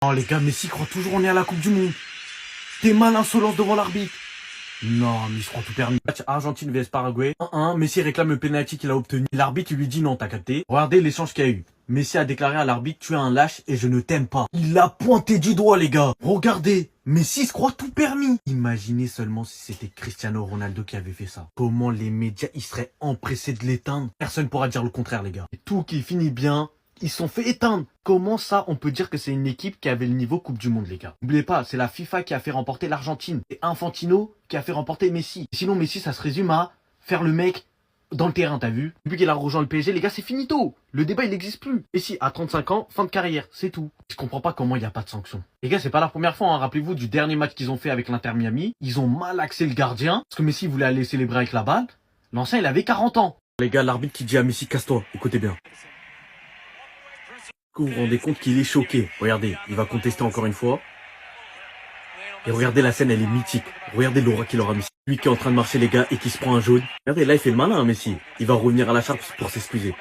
Oh les gars, Messi croit toujours on est à la Coupe du Monde. T'es mal insolent devant l'arbitre. Non, mais il se prend tout permis. Match Argentine vs Paraguay. 1-1. Messi réclame le penalty qu'il a obtenu. L'arbitre lui dit non, t'as capté. Regardez l'échange qu'il y a eu. Messi a déclaré à l'arbitre, tu es un lâche et je ne t'aime pas. Il l'a pointé du doigt, les gars. Regardez. Messi se croit tout permis. Imaginez seulement si c'était Cristiano Ronaldo qui avait fait ça. Comment les médias, ils seraient empressés de l'éteindre. Personne pourra dire le contraire, les gars. Et tout qui finit bien. Ils se sont fait éteindre. Comment ça, on peut dire que c'est une équipe qui avait le niveau Coupe du Monde, les gars? N'oubliez pas, c'est la FIFA qui a fait remporter l'Argentine. Et Infantino qui a fait remporter Messi. Sinon, Messi, ça se résume à faire le mec dans le terrain, t'as vu? Depuis qu'il a rejoint le PSG, les gars, c'est finito. Le débat, il n'existe plus. Messi, à 35 ans, fin de carrière, c'est tout. Je comprends pas comment il n'y a pas de sanction. Les gars, c'est pas la première fois, hein. Rappelez-vous du dernier match qu'ils ont fait avec l'Inter Miami. Ils ont mal axé le gardien. Parce que Messi voulait aller célébrer avec la balle. L'ancien, il avait 40 ans. Les gars, l'arbitre qui dit à Messi, casse-toi. Écoutez bien. Vous vous rendez compte qu'il est choqué. Regardez, il va contester encore une fois. Et regardez la scène, elle est mythique. Regardez l'aura qu'il aura mis. Lui qui est en train de marcher, les gars, et qui se prend un jaune. Regardez, là, il fait le malin, Messi. Il va revenir à la charge pour s'excuser.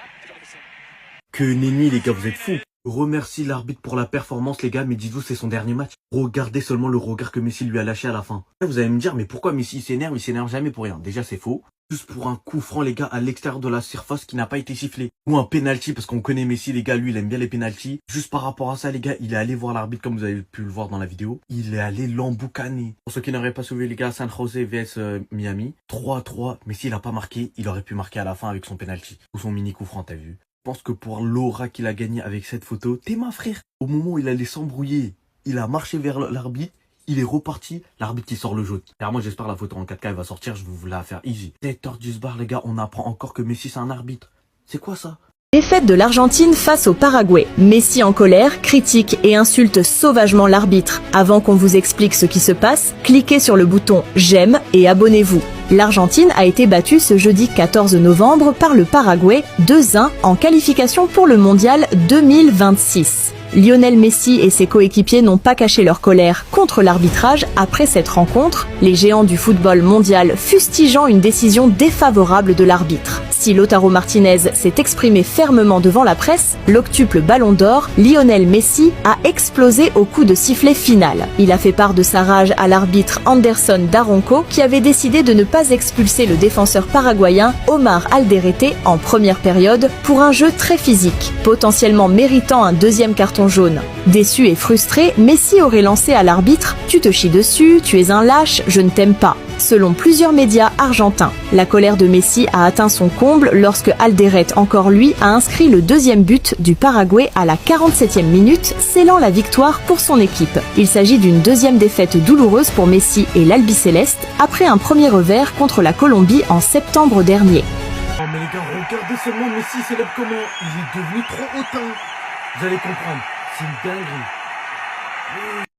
Que nenni, les gars, vous êtes fous. Remercie l'arbitre pour la performance, les gars, mais dites-vous, c'est son dernier match. Regardez seulement le regard que Messi lui a lâché à la fin. Là, vous allez me dire, mais pourquoi Messi s'énerve? Il s'énerve jamais pour rien. Déjà, c'est faux. Juste pour un coup franc, les gars, à l'extérieur de la surface qui n'a pas été sifflé. Ou un penalty, parce qu'on connaît Messi, les gars, lui, il aime bien les penalties. Juste par rapport à ça, les gars, il est allé voir l'arbitre, comme vous avez pu le voir dans la vidéo. Il est allé l'emboucaner. Pour ceux qui n'auraient pas sauvé, les gars, San José vs Miami. 3-3. Messi, il a pas marqué. Il aurait pu marquer à la fin avec son penalty. Ou son mini coup franc, t'as vu? Je pense que pour l'aura qu'il a gagné avec cette photo, t'es ma frère. Au moment où il allait s'embrouiller, il a marché vers l'arbitre. Il est reparti, l'arbitre qui sort le jaune. Car moi j'espère la photo en 4K elle va sortir, je vais vous la faire easy. 7h du bar les gars, on apprend encore que Messi c'est un arbitre. C'est quoi ça? Défaite de l'Argentine face au Paraguay. Messi en colère, critique et insulte sauvagement l'arbitre. Avant qu'on vous explique ce qui se passe, cliquez sur le bouton j'aime et abonnez-vous. L'Argentine a été battue ce jeudi 14 novembre par le Paraguay 2-1 en qualification pour le mondial 2026. Lionel Messi et ses coéquipiers n'ont pas caché leur colère contre l'arbitrage après cette rencontre, les géants du football mondial fustigeant une décision défavorable de l'arbitre. Si Lautaro Martinez s'est exprimé fermement devant la presse, l'octuple Ballon d'Or, Lionel Messi, a explosé au coup de sifflet final. Il a fait part de sa rage à l'arbitre Anderson Daronco qui avait décidé de ne pas expulser le défenseur paraguayen Omar Alderete en première période pour un jeu très physique, potentiellement méritant un deuxième carton jaune. Déçu et frustré, Messi aurait lancé à l'arbitre « Tu te chies dessus, tu es un lâche, je ne t'aime pas ». Selon plusieurs médias argentins, la colère de Messi a atteint son comble lorsque Alderete, encore lui, a inscrit le deuxième but du Paraguay à la 47e minute, scellant la victoire pour son équipe. Il s'agit d'une deuxième défaite douloureuse pour Messi et l'Albiceleste après un premier revers contre la Colombie en septembre dernier. Oh mais les gars, regardez seulement Messi célèbre comment. Il est devenu trop hautain. Vous allez comprendre, c'est une dinguerie.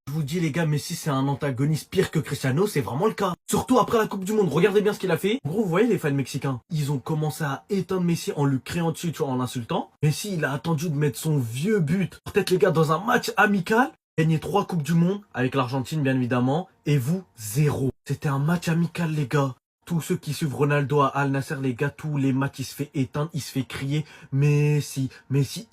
Je vous dis les gars, Messi c'est un antagoniste pire que Cristiano, c'est vraiment le cas. Surtout après la Coupe du Monde, regardez bien ce qu'il a fait. En gros, vous voyez les fans mexicains, ils ont commencé à éteindre Messi en lui criant dessus, tu vois, en l'insultant. Messi, il a attendu de mettre son vieux but. Peut-être les gars, dans un match amical, gagner 3 Coupes du Monde, avec l'Argentine bien évidemment, et vous, 0. C'était un match amical les gars. Tous ceux qui suivent Ronaldo à Al Nassr, les gars, tous les matchs, il se fait éteindre, il se fait crier. Messi,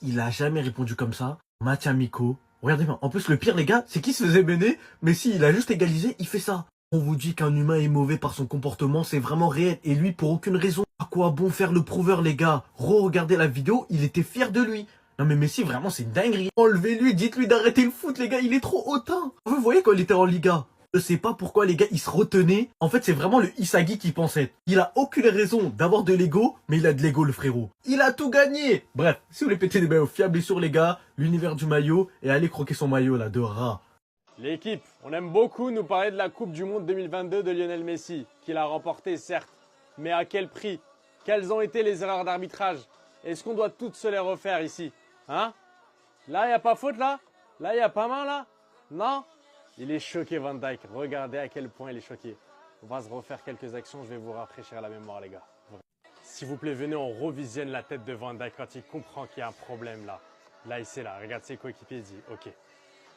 il a jamais répondu comme ça. Match amicaux. Regardez bien. En plus, le pire, les gars, c'est qu'il se faisait mener. Messi, il a juste égalisé, il fait ça. On vous dit qu'un humain est mauvais par son comportement, c'est vraiment réel. Et lui, pour aucune raison. À quoi bon faire le prouveur, les gars? Regardez la vidéo, il était fier de lui. Non mais Messi, vraiment, c'est une dinguerie. Enlevez-lui, dites-lui d'arrêter le foot, les gars, il est trop hautain. Vous voyez quand il était en Liga? Je sais pas pourquoi les gars ils se retenaient. En fait c'est vraiment le Isagi qui pensait. Il a aucune raison d'avoir de l'ego, mais il a de l'ego le frérot. Il a tout gagné. Bref, si vous voulez péter des maillots, fiablez sur les gars, l'univers du maillot, et allez croquer son maillot là de rat. L'équipe, on aime beaucoup nous parler de la Coupe du Monde 2022 de Lionel Messi, qu'il a remportée certes, mais à quel prix? Quelles ont été les erreurs d'arbitrage? Est-ce qu'on doit toutes se les refaire ici? Hein? Là, il n'y a pas faute là? Là, il n'y a pas main là? Non? Il est choqué Van Dijk, regardez à quel point il est choqué. On va se refaire quelques actions, je vais vous rafraîchir la mémoire les gars. S'il vous plaît, venez, on revisionne la tête de Van Dijk quand il comprend qu'il y a un problème là. Là, il sait là, regarde ses coéquipiers, il dit ok,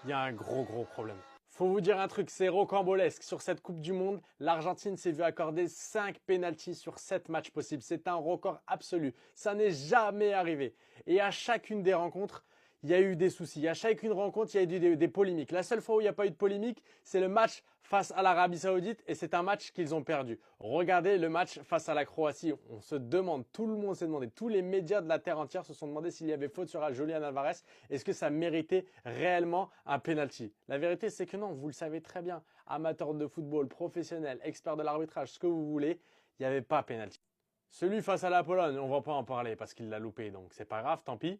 il y a un gros problème. Faut vous dire un truc, c'est rocambolesque. Sur cette Coupe du Monde, l'Argentine s'est vue accorder 5 pénaltys sur 7 matchs possibles. C'est un record absolu, ça n'est jamais arrivé. Et à chacune des rencontres, il y a eu des soucis. À chacune rencontre, il y a eu des polémiques. La seule fois où il n'y a pas eu de polémique, c'est le match face à l'Arabie Saoudite et c'est un match qu'ils ont perdu. Regardez le match face à la Croatie. On se demande, tout le monde s'est demandé, tous les médias de la terre entière se sont demandé s'il y avait faute sur Julián Álvarez. Est-ce que ça méritait réellement un penalty? La vérité, c'est que non, vous le savez très bien. Amateur de football, professionnel, expert de l'arbitrage, ce que vous voulez, il n'y avait pas penalty. Celui face à la Pologne, on ne va pas en parler parce qu'il l'a loupé, donc c'est pas grave, tant pis.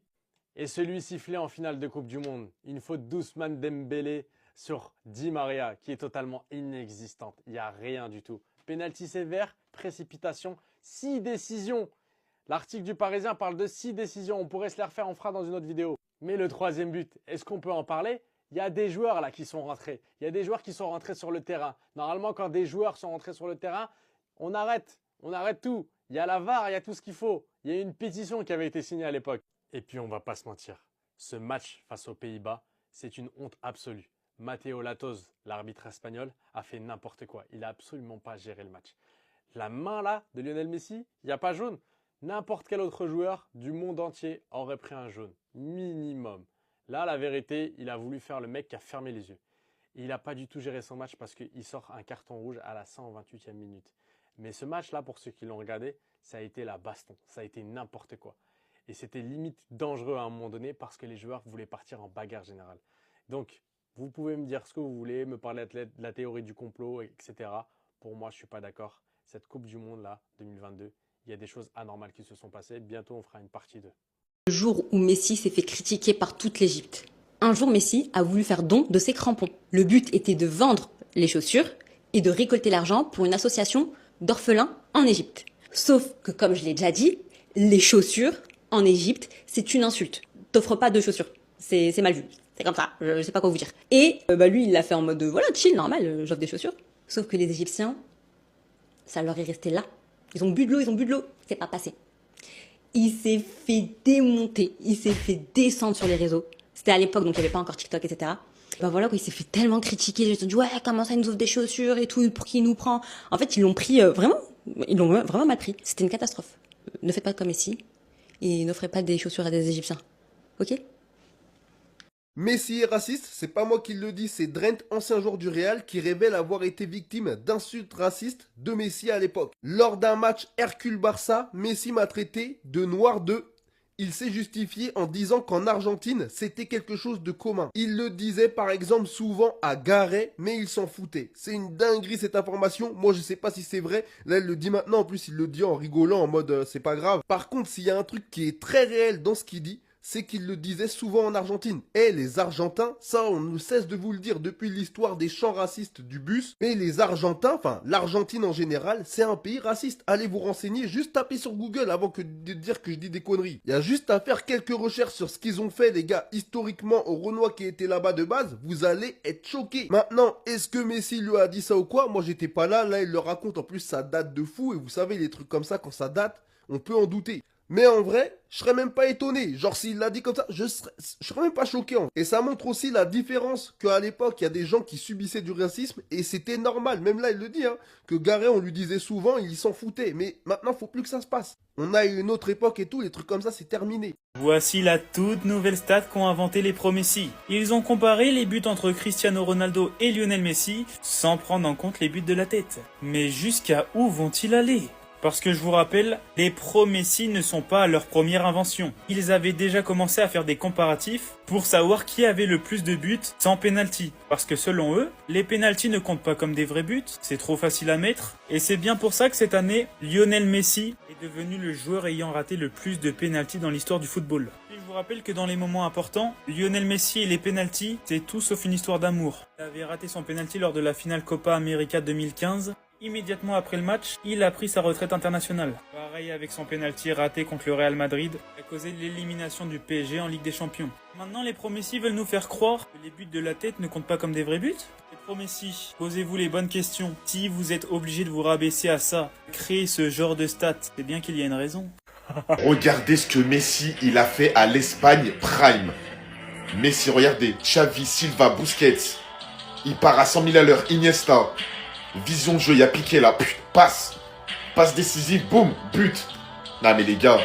Et celui sifflé en finale de Coupe du Monde, une faute d'Ousmane Dembélé sur Di Maria qui est totalement inexistante. Il n'y a rien du tout. Penalty sévère, précipitation, 6 décisions. L'article du Parisien parle de 6 décisions. On pourrait se les refaire, on fera dans une autre vidéo. Mais le troisième but, est-ce qu'on peut en parler? Il y a des joueurs là qui sont rentrés. Il y a des joueurs qui sont rentrés sur le terrain. Normalement, quand des joueurs sont rentrés sur le terrain, on arrête tout. Il y a la VAR, il y a tout ce qu'il faut. Il y a eu une pétition qui avait été signée à l'époque. Et puis on va pas se mentir, ce match face aux Pays-Bas, c'est une honte absolue. Mateo Latos, l'arbitre espagnol, a fait n'importe quoi. Il n'a absolument pas géré le match. La main là de Lionel Messi, il n'y a pas jaune. N'importe quel autre joueur du monde entier aurait pris un jaune, minimum. Là, la vérité, il a voulu faire le mec qui a fermé les yeux. Il n'a pas du tout géré son match parce qu'il sort un carton rouge à la 128e minute. Mais ce match-là, pour ceux qui l'ont regardé, ça a été la baston, ça a été n'importe quoi. Et c'était limite dangereux à un moment donné parce que les joueurs voulaient partir en bagarre générale. Donc, vous pouvez me dire ce que vous voulez, me parler de la théorie du complot, etc. Pour moi, je ne suis pas d'accord. Cette Coupe du Monde, là, 2022, il y a des choses anormales qui se sont passées. Bientôt, on fera une partie 2. Le jour où Messi s'est fait critiquer par toute l'Égypte. Un jour, Messi a voulu faire don de ses crampons. Le but était de vendre les chaussures et de récolter l'argent pour une association d'orphelins en Égypte. Sauf que, comme je l'ai déjà dit, les chaussures en Égypte, c'est une insulte. T'offres pas de chaussures. C'est mal vu. C'est comme ça. Je sais pas quoi vous dire. Et lui, il l'a fait en mode voilà, chill, normal, j'offre des chaussures. Sauf que les Égyptiens, ça leur est resté là. Ils ont bu de l'eau. C'est pas passé. Il s'est fait démonter. Il s'est fait descendre sur les réseaux. C'était à l'époque, donc il n'y avait pas encore TikTok, etc. Voilà, quoi, il s'est fait tellement critiquer. Ils ont dit ouais, comment ça, il nous offre des chaussures et tout, pour qui il nous prend. En fait, ils l'ont pris ils l'ont vraiment mal pris. C'était une catastrophe. Ne faites pas comme Messi. Et n'offrez pas des chaussures à des Égyptiens. Ok? Messi est raciste, c'est pas moi qui le dis, c'est Drent, ancien joueur du Real, qui révèle avoir été victime d'insultes racistes de Messi à l'époque. Lors d'un match Hercule-Barça, Messi m'a traité de noir de... Il s'est justifié en disant qu'en Argentine, c'était quelque chose de commun. Il le disait par exemple souvent à Gareth, mais il s'en foutait. C'est une dinguerie cette information, moi je sais pas si c'est vrai. Là il le dit maintenant, en plus il le dit en rigolant, en mode c'est pas grave. Par contre, s'il y a un truc qui est très réel dans ce qu'il dit, c'est qu'il le disait souvent en Argentine. Eh, les Argentins, ça on ne cesse de vous le dire depuis l'histoire des chants racistes du bus. Mais les Argentins, enfin l'Argentine en général, c'est un pays raciste. Allez vous renseigner, juste tapez sur Google avant que de dire que je dis des conneries. Il y a juste à faire quelques recherches sur ce qu'ils ont fait les gars historiquement aux Renois qui étaient là-bas de base. Vous allez être choqués. Maintenant, est-ce que Messi lui a dit ça ou quoi? Moi j'étais pas là, là il le raconte. En plus ça date de fou et vous savez les trucs comme ça quand ça date, on peut en douter. Mais en vrai, je serais même pas étonné. Genre s'il l'a dit comme ça, je serais même pas choqué. Et ça montre aussi la différence qu'à l'époque, il y a des gens qui subissaient du racisme et c'était normal. Même là, il le dit, hein, que Gareth, on lui disait souvent, il s'en foutait. Mais maintenant, faut plus que ça se passe. On a une autre époque et tout, les trucs comme ça, c'est terminé. Voici la toute nouvelle stat qu'ont inventé les pro Messi. Ils ont comparé les buts entre Cristiano Ronaldo et Lionel Messi sans prendre en compte les buts de la tête. Mais jusqu'à où vont-ils aller ? Parce que je vous rappelle, les pros Messi ne sont pas à leur première invention. Ils avaient déjà commencé à faire des comparatifs pour savoir qui avait le plus de buts sans penalty. Parce que selon eux, les penalties ne comptent pas comme des vrais buts, c'est trop facile à mettre. Et c'est bien pour ça que cette année, Lionel Messi est devenu le joueur ayant raté le plus de penalties dans l'histoire du football. Et je vous rappelle que dans les moments importants, Lionel Messi et les penalties, c'est tout sauf une histoire d'amour. Il avait raté son penalty lors de la finale Copa América 2015. Immédiatement après le match, il a pris sa retraite internationale. Pareil avec son penalty raté contre le Real Madrid, qui a causé l'élimination du PSG en Ligue des Champions. Maintenant, les pro Messi veulent nous faire croire que les buts de la tête ne comptent pas comme des vrais buts. Les pro Messi, posez-vous les bonnes questions. Si vous êtes obligé de vous rabaisser à ça, créer ce genre de stats, c'est bien qu'il y a une raison. Regardez ce que Messi il a fait à l'Espagne Prime. Messi, regardez, Xavi, Silva, Busquets. Il part à 100 000 à l'heure, Iniesta. Vision de jeu, il y a Piqué là, passe décisive, boum, but. Non mais les gars,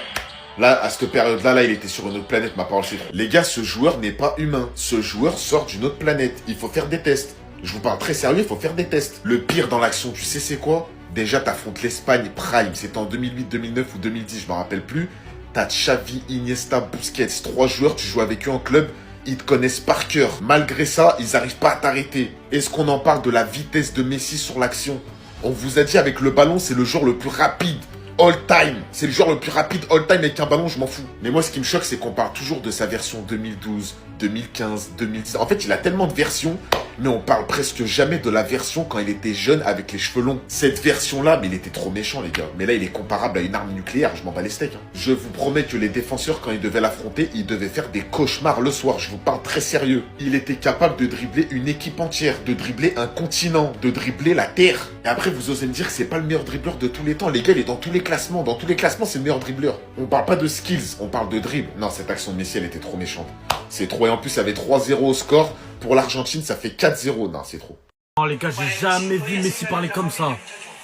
Là, à cette période-là, là, il était sur une autre planète, ma parole c'est trop. Les gars, ce joueur n'est pas humain. Ce joueur sort d'une autre planète. Il faut faire des tests. Je vous parle très sérieux, il faut faire des tests. Le pire dans l'action, tu sais c'est quoi? Déjà, t'affrontes l'Espagne Prime. C'était en 2008, 2009 ou 2010, je m'en rappelle plus. T'as Xavi, Iniesta, Busquets. 3 joueurs, tu joues avec eux en club. Ils te connaissent par cœur. Malgré ça, ils n'arrivent pas à t'arrêter. Est-ce qu'on en parle de la vitesse de Messi sur l'action? On vous a dit avec le ballon, c'est le joueur le plus rapide. All time. C'est le joueur le plus rapide all time avec un ballon, je m'en fous. Mais moi, ce qui me choque, c'est qu'on parle toujours de sa version 2012, 2015, 2010. En fait, il a tellement de versions, mais on parle presque jamais de la version quand il était jeune avec les cheveux longs. Cette version-là, mais il était trop méchant, les gars. Mais là, il est comparable à une arme nucléaire, je m'en bats les steaks. Hein. Je vous promets que les défenseurs, quand ils devaient l'affronter, ils devaient faire des cauchemars le soir. Je vous parle très sérieux. Il était capable de dribbler une équipe entière, de dribbler un continent, de dribbler la terre. Et après, vous osez me dire que c'est pas le meilleur dribbleur de tous les temps. Les gars, il est dans tous les classements. Dans tous les classements, c'est le meilleur dribbleur. On parle pas de skills, on parle de dribble. Non, cette action de Messi, elle était trop méchante. C'est trop. Et en plus, il y avait 3-0 au score. Pour l'Argentine, ça fait 4-0. Non, c'est trop. Oh les gars, j'ai jamais vu Messi parler comme ça.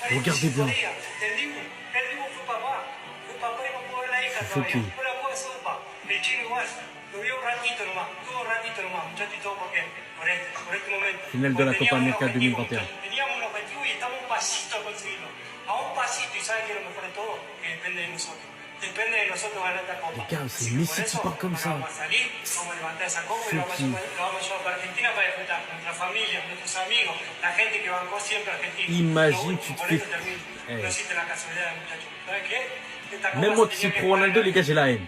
Regardez bien. Je suis choqué. Finale de la Copa América 2021. Les gars, c'est Messi qui parle comme ça. Choqué. Imagine, tu te fais... Même moi qui suis pro Ronaldo, les gars, j'ai la haine.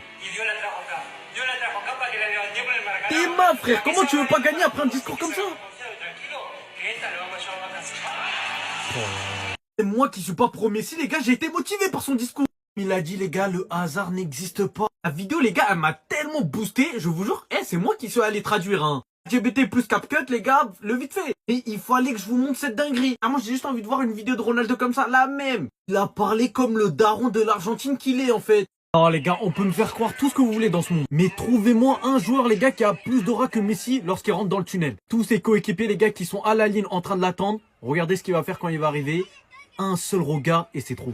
T'es ma frère, comment tu veux pas gagner après un discours comme ça? C'est moi qui suis pas pro Messi, les gars, j'ai été motivé par son discours. Il a dit, les gars, le hasard n'existe pas. La vidéo, les gars, elle m'a tellement boosté, je vous jure, c'est moi qui suis allé traduire, hein. LGBT plus CapCut, les gars, le vite fait. Et il fallait que je vous montre cette dinguerie. Ah, moi, j'ai juste envie de voir une vidéo de Ronaldo comme ça, la même. Il a parlé comme le daron de l'Argentine qu'il est, en fait. Oh, les gars, on peut me faire croire tout ce que vous voulez dans ce monde. Mais trouvez-moi un joueur, les gars, qui a plus d'aura que Messi lorsqu'il rentre dans le tunnel. Tous ses coéquipiers, les gars, qui sont à la ligne en train de l'attendre. Regardez ce qu'il va faire quand il va arriver. Un seul regard et c'est trop.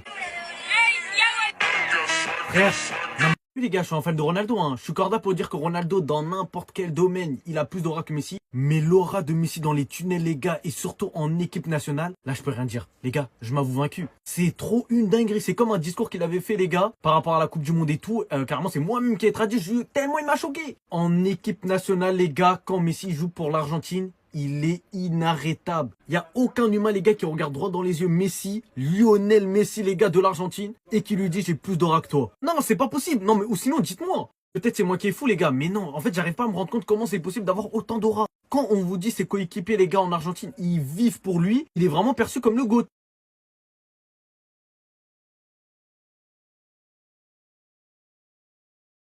Frère, non, les gars, je suis un fan de Ronaldo, hein. Je suis corda pour dire que Ronaldo, dans n'importe quel domaine, il a plus d'aura que Messi. Mais l'aura de Messi dans les tunnels, les gars, et surtout en équipe nationale, là, je peux rien dire. Les gars, je m'avoue vaincu. C'est trop une dinguerie. C'est comme un discours qu'il avait fait, les gars, par rapport à la Coupe du Monde et tout. Carrément, c'est moi-même qui ai traduit. Tellement il m'a choqué. En équipe nationale, les gars, quand Messi joue pour l'Argentine, il est inarrêtable. Il n'y a aucun humain, les gars, qui regarde droit dans les yeux Messi, Lionel Messi, les gars, de l'Argentine, et qui lui dit j'ai plus d'aura que toi. Non, c'est pas possible. Non, mais ou sinon, dites-moi. Peut-être c'est moi qui est fou, les gars. Mais non, en fait, j'arrive pas à me rendre compte comment c'est possible d'avoir autant d'aura. Quand on vous dit ses coéquipiers, les gars, en Argentine, ils vivent pour lui, il est vraiment perçu comme le GOAT.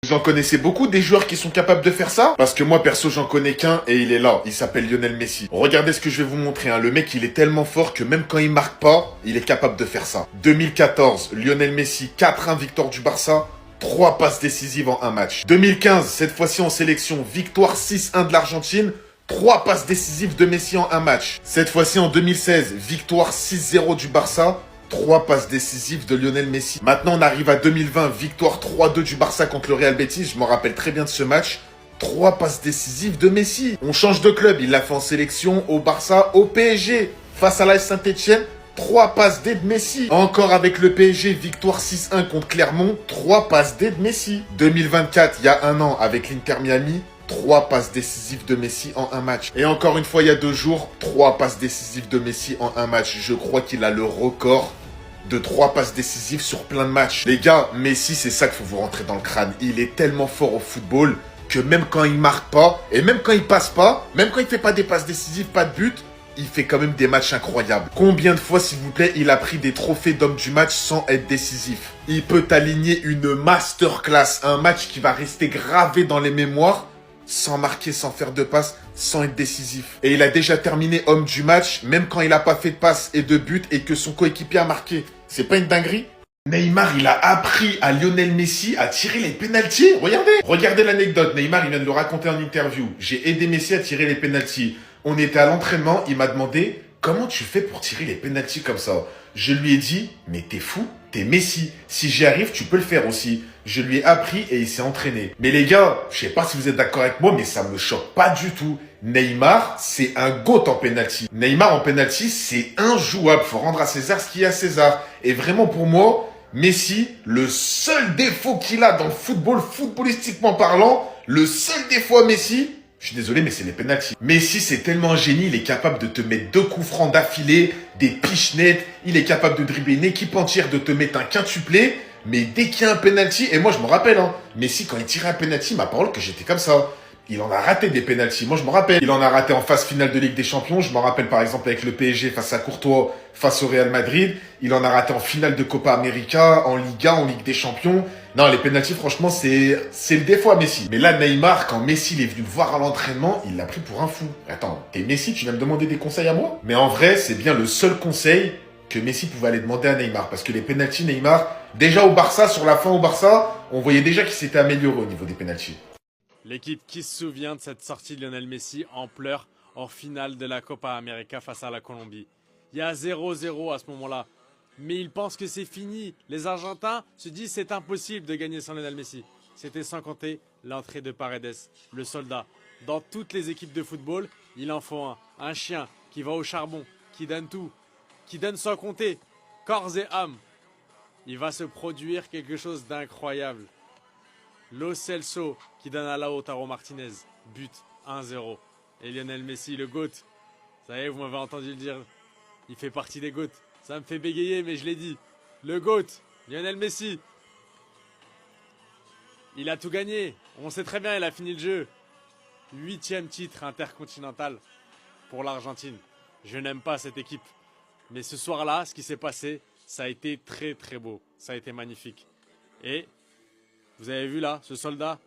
Vous en connaissez beaucoup des joueurs qui sont capables de faire ça? Parce que moi, perso, j'en connais qu'un et il est là. Il s'appelle Lionel Messi. Regardez ce que je vais vous montrer. Hein. Le mec, il est tellement fort que même quand il marque pas, il est capable de faire ça. 2014, Lionel Messi, 4-1 victoire du Barça. 3 passes décisives en un match. 2015, cette fois-ci en sélection, victoire 6-1 de l'Argentine. 3 passes décisives de Messi en un match. Cette fois-ci en 2016, victoire 6-0 du Barça. 3 passes décisives de Lionel Messi. Maintenant, on arrive à 2020, victoire 3-2 du Barça contre le Real Betis. Je m'en rappelle très bien de ce match. 3 passes décisives de Messi. On change de club. Il l'a fait en sélection, au Barça, au PSG. Face à l'AS Saint-Etienne, 3 passes D de Messi. Encore avec le PSG, victoire 6-1 contre Clermont. 3 passes D de Messi. 2024, il y a un an, avec l'Inter Miami. 3 passes décisives de Messi en un match. Et encore une fois, il y a 2 jours, 3 passes décisives de Messi en un match. Je crois qu'il a le record de 3 passes décisives sur plein de matchs. Les gars, Messi, c'est ça qu'il faut vous rentrer dans le crâne. Il est tellement fort au football que même quand il marque pas, et même quand il passe pas, même quand il fait pas des passes décisives, pas de but, il fait quand même des matchs incroyables. Combien de fois, s'il vous plaît, il a pris des trophées d'homme du match sans être décisif? Il peut aligner une masterclass, un match qui va rester gravé dans les mémoires, sans marquer, sans faire de passe, sans être décisif. Et il a déjà terminé homme du match, même quand il n'a pas fait de passe et de but et que son coéquipier a marqué. C'est pas une dinguerie? Neymar, il a appris à Lionel Messi à tirer les pénaltys. Regardez l'anecdote. Neymar, il vient de le raconter en interview. J'ai aidé Messi à tirer les pénaltys. On était à l'entraînement, il m'a demandé « Comment tu fais pour tirer les pénaltys comme ça ?» Je lui ai dit « Mais t'es fou, t'es Messi. Si j'y arrive, tu peux le faire aussi. » Je lui ai appris et il s'est entraîné. Mais les gars, je sais pas si vous êtes d'accord avec moi, mais ça me choque pas du tout. Neymar, c'est un GOAT en penalty. Neymar en penalty, c'est injouable. Faut rendre à César ce qu'il y a à César. Et vraiment pour moi, Messi, le seul défaut qu'il a dans le football, footballistiquement parlant, le seul défaut à Messi, je suis désolé, mais c'est les pénaltys. Messi, c'est tellement un génie, il est capable de te mettre 2 coups francs d'affilée, des piches nettes, il est capable de dribbler une équipe entière, de te mettre un quintuplé, mais dès qu'il y a un penalty, et moi je me rappelle, hein, Messi, quand il tirait un penalty, ma parole que j'étais comme ça. Il en a raté des pénaltys, moi je me rappelle. Il en a raté en phase finale de Ligue des Champions, je me rappelle par exemple avec le PSG face à Courtois, face au Real Madrid. Il en a raté en finale de Copa América, en Liga, en Ligue des Champions. Non, les pénaltys, franchement, c'est le défaut à Messi. Mais là, Neymar, quand Messi est venu le voir à l'entraînement, il l'a pris pour un fou. Attends, t'es Messi, tu viens me demander des conseils à moi? Mais en vrai, c'est bien le seul conseil que Messi pouvait aller demander à Neymar. Parce que les pénaltys, Neymar, déjà au Barça, sur la fin au Barça, on voyait déjà qu'il s'était amélioré au niveau des pénaltys. L'équipe qui se souvient de cette sortie de Lionel Messi en pleurs en finale de la Copa América face à la Colombie. Il y a 0-0 à ce moment-là. Mais ils pensent que c'est fini. Les Argentins se disent c'est impossible de gagner sans Lionel Messi. C'était sans compter l'entrée de Paredes, le soldat. Dans toutes les équipes de football, il en faut un. Un chien qui va au charbon, qui donne tout, qui donne sans compter, corps et âme. Il va se produire quelque chose d'incroyable. Lo Celso qui donne à Lautaro Martinez, but 1-0. Et Lionel Messi, le GOAT. Ça y est, vous m'avez entendu le dire. Il fait partie des GOAT. Ça me fait bégayer, mais je l'ai dit. Le GOAT, Lionel Messi. Il a tout gagné. On sait très bien, il a fini le jeu. 8e titre intercontinental pour l'Argentine. Je n'aime pas cette équipe. Mais ce soir-là, ce qui s'est passé, ça a été très très beau. Ça a été magnifique. Et vous avez vu là, ce soldat,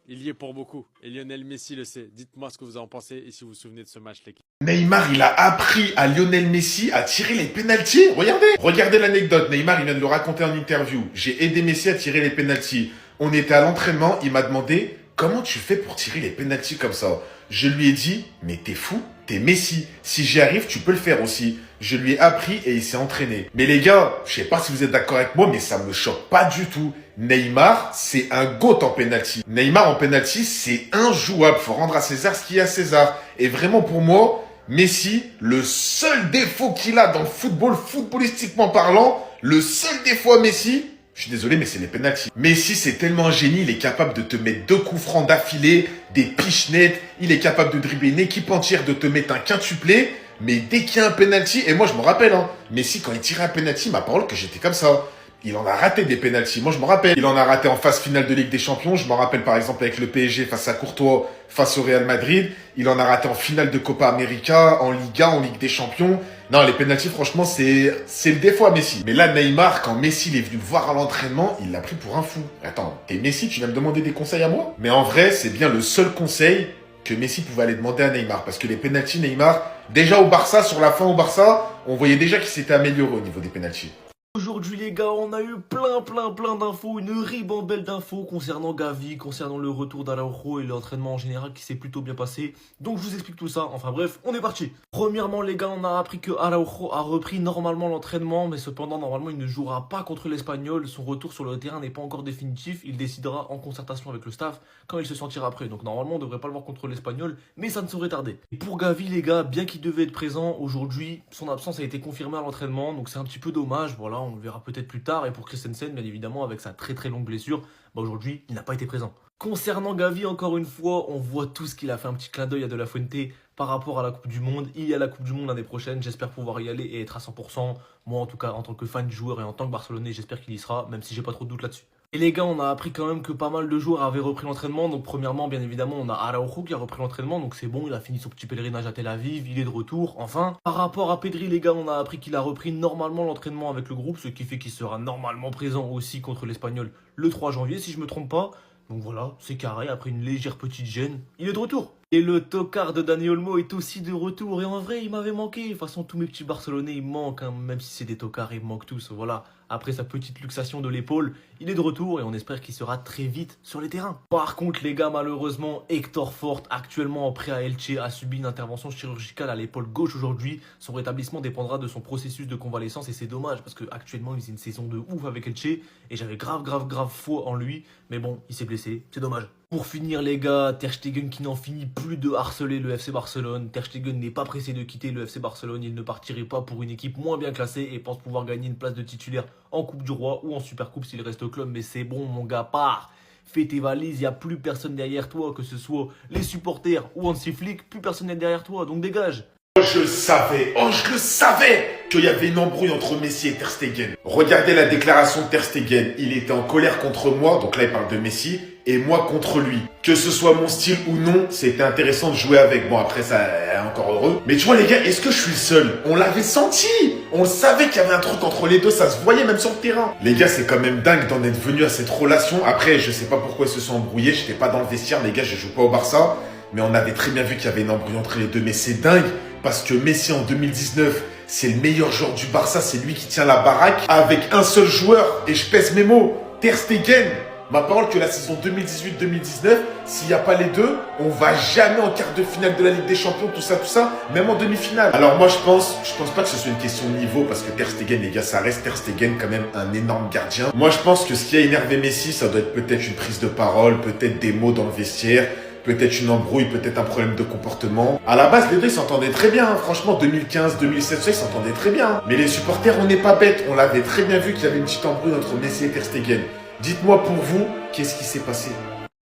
il y est pour beaucoup. Et Lionel Messi le sait. Dites-moi ce que vous en pensez et si vous vous souvenez de ce match, l'équipe. Neymar, il a appris à Lionel Messi à tirer les pénaltys. Regardez l'anecdote. Neymar, il vient de le raconter en interview. J'ai aidé Messi à tirer les pénaltys. On était à l'entraînement, il m'a demandé comment tu fais pour tirer les pénaltys comme ça. Je lui ai dit, mais t'es fou, t'es Messi. Si j'y arrive, tu peux le faire aussi. Je lui ai appris et il s'est entraîné. Mais les gars, je sais pas si vous êtes d'accord avec moi, mais ça me choque pas du tout. Neymar, c'est un GOAT en penalty. Neymar en penalty, c'est injouable. Faut rendre à César ce qu'il y a à César. Et vraiment pour moi, Messi, le seul défaut qu'il a dans le football, footballistiquement parlant, le seul défaut à Messi, je suis désolé, mais c'est les pénaltys. Messi, c'est tellement un génie, il est capable de te mettre 2 coups francs d'affilée, des piches nettes, il est capable de dribbler une équipe entière, de te mettre un quintuplé, mais dès qu'il y a un penalty, et moi je me rappelle, hein, Messi, quand il tirait un penalty, ma parole que j'étais comme ça. Il en a raté des pénaltys, moi je me rappelle. Il en a raté en phase finale de Ligue des Champions, je me rappelle par exemple avec le PSG face à Courtois, face au Real Madrid. Il en a raté en finale de Copa América, en Liga, en Ligue des Champions. Non, les pénaltys, franchement, c'est le défaut à Messi. Mais là, Neymar, quand Messi est venu le voir à l'entraînement, il l'a pris pour un fou. Attends, t'es Messi, tu viens me demander des conseils à moi? Mais en vrai, c'est bien le seul conseil que Messi pouvait aller demander à Neymar. Parce que les pénaltys, Neymar, déjà au Barça, sur la fin au Barça, on voyait déjà qu'il s'était amélioré au niveau des pénaltys. Aujourd'hui les gars, on a eu plein d'infos, une ribambelle d'infos concernant Gavi, concernant le retour d'Araujo et l'entraînement en général qui s'est plutôt bien passé. Donc je vous explique tout ça, enfin bref, on est parti. Premièrement les gars, on a appris que Araujo a repris normalement l'entraînement, mais cependant normalement il ne jouera pas contre l'Espagnol. Son retour sur le terrain n'est pas encore définitif, il décidera en concertation avec le staff quand il se sentira prêt. Donc normalement on ne devrait pas le voir contre l'Espagnol, mais ça ne saurait tarder. Et pour Gavi les gars, bien qu'il devait être présent aujourd'hui, son absence a été confirmée à l'entraînement, donc c'est un petit peu dommage, voilà. On le verra peut-être plus tard. Et pour Christensen, bien évidemment, avec sa très longue blessure, aujourd'hui, il n'a pas été présent. Concernant Gavi, encore une fois, on voit tout ce qu'il a fait. Un petit clin d'œil à De La Fuente par rapport à la Coupe du Monde. Il y a la Coupe du Monde l'année prochaine. J'espère pouvoir y aller et être à 100%. Moi, en tout cas, en tant que fan du joueur et en tant que Barcelonais, j'espère qu'il y sera, même si j'ai pas trop de doute là-dessus. Et les gars, on a appris quand même que pas mal de joueurs avaient repris l'entraînement. Donc premièrement, bien évidemment, on a Araujo qui a repris l'entraînement. Donc c'est bon, il a fini son petit pèlerinage à Tel Aviv, il est de retour. Enfin, par rapport à Pedri, les gars, on a appris qu'il a repris normalement l'entraînement avec le groupe. Ce qui fait qu'il sera normalement présent aussi contre l'Espagnol le 3 janvier, si je me trompe pas. Donc voilà, c'est carré, après une légère petite gêne, il est de retour. Et le tocard de Dani Olmo est aussi de retour. Et en vrai, il m'avait manqué. De toute façon, tous mes petits Barcelonais, ils me manquent. Hein. Même si c'est des tocards, ils me manquent tous. Voilà. Après sa petite luxation de l'épaule, il est de retour et on espère qu'il sera très vite sur les terrains. Par contre les gars, malheureusement, Hector Fort, actuellement en prêt à Elche, a subi une intervention chirurgicale à l'épaule gauche aujourd'hui. Son rétablissement dépendra de son processus de convalescence et c'est dommage parce qu'actuellement il faisait une saison de ouf avec Elche et j'avais grave foi en lui. Mais bon, il s'est blessé, c'est dommage. Pour finir les gars, Ter Stegen qui n'en finit plus de harceler le FC Barcelone. Ter Stegen n'est pas pressé de quitter le FC Barcelone, il ne partirait pas pour une équipe moins bien classée et pense pouvoir gagner une place de titulaire en Coupe du Roi ou en Supercoupe s'il reste au club. Mais c'est bon mon gars, pars, fais tes valises, il n'y a plus personne derrière toi, que ce soit les supporters ou Hansi Flick, plus personne n'est derrière toi, donc dégage. Je le savais, je le savais qu'il y avait une embrouille entre Messi et Ter Stegen. Regardez la déclaration de Ter Stegen, il était en colère contre moi, donc là il parle de Messi, et moi contre lui. Que ce soit mon style ou non, c'était intéressant de jouer avec. Bon après ça, encore heureux. Mais tu vois les gars, est-ce que je suis le seul? On l'avait senti, on le savait qu'il y avait un truc entre les deux, ça se voyait même sur le terrain. Les gars, c'est quand même dingue d'en être venu à cette relation. Après, je sais pas pourquoi ils se sont embrouillés, j'étais pas dans le vestiaire, les gars, je joue pas au Barça. Mais on avait très bien vu qu'il y avait une embrouille entre les deux. Mais c'est dingue, parce que Messi en 2019, c'est le meilleur joueur du Barça, c'est lui qui tient la baraque, avec un seul joueur, et je pèse mes mots, Ter Stegen. Ma parole que la saison 2018-2019, s'il n'y a pas les deux, on va jamais en quart de finale de la Ligue des Champions, tout ça, même en demi-finale. Alors moi je pense pas que ce soit une question de niveau, parce que Ter Stegen, les gars, ça reste Ter Stegen quand même un énorme gardien. Moi je pense que ce qui a énervé Messi, ça doit être peut-être une prise de parole, peut-être des mots dans le vestiaire, peut-être une embrouille, peut-être un problème de comportement. À la base, les deux, ils s'entendaient très bien. Hein. Franchement, 2015, 2017, ils s'entendaient très bien. Mais les supporters, on n'est pas bêtes. On l'avait très bien vu qu'il y avait une petite embrouille entre Messi et Ter Stegen. Dites-moi pour vous, qu'est-ce qui s'est passé ?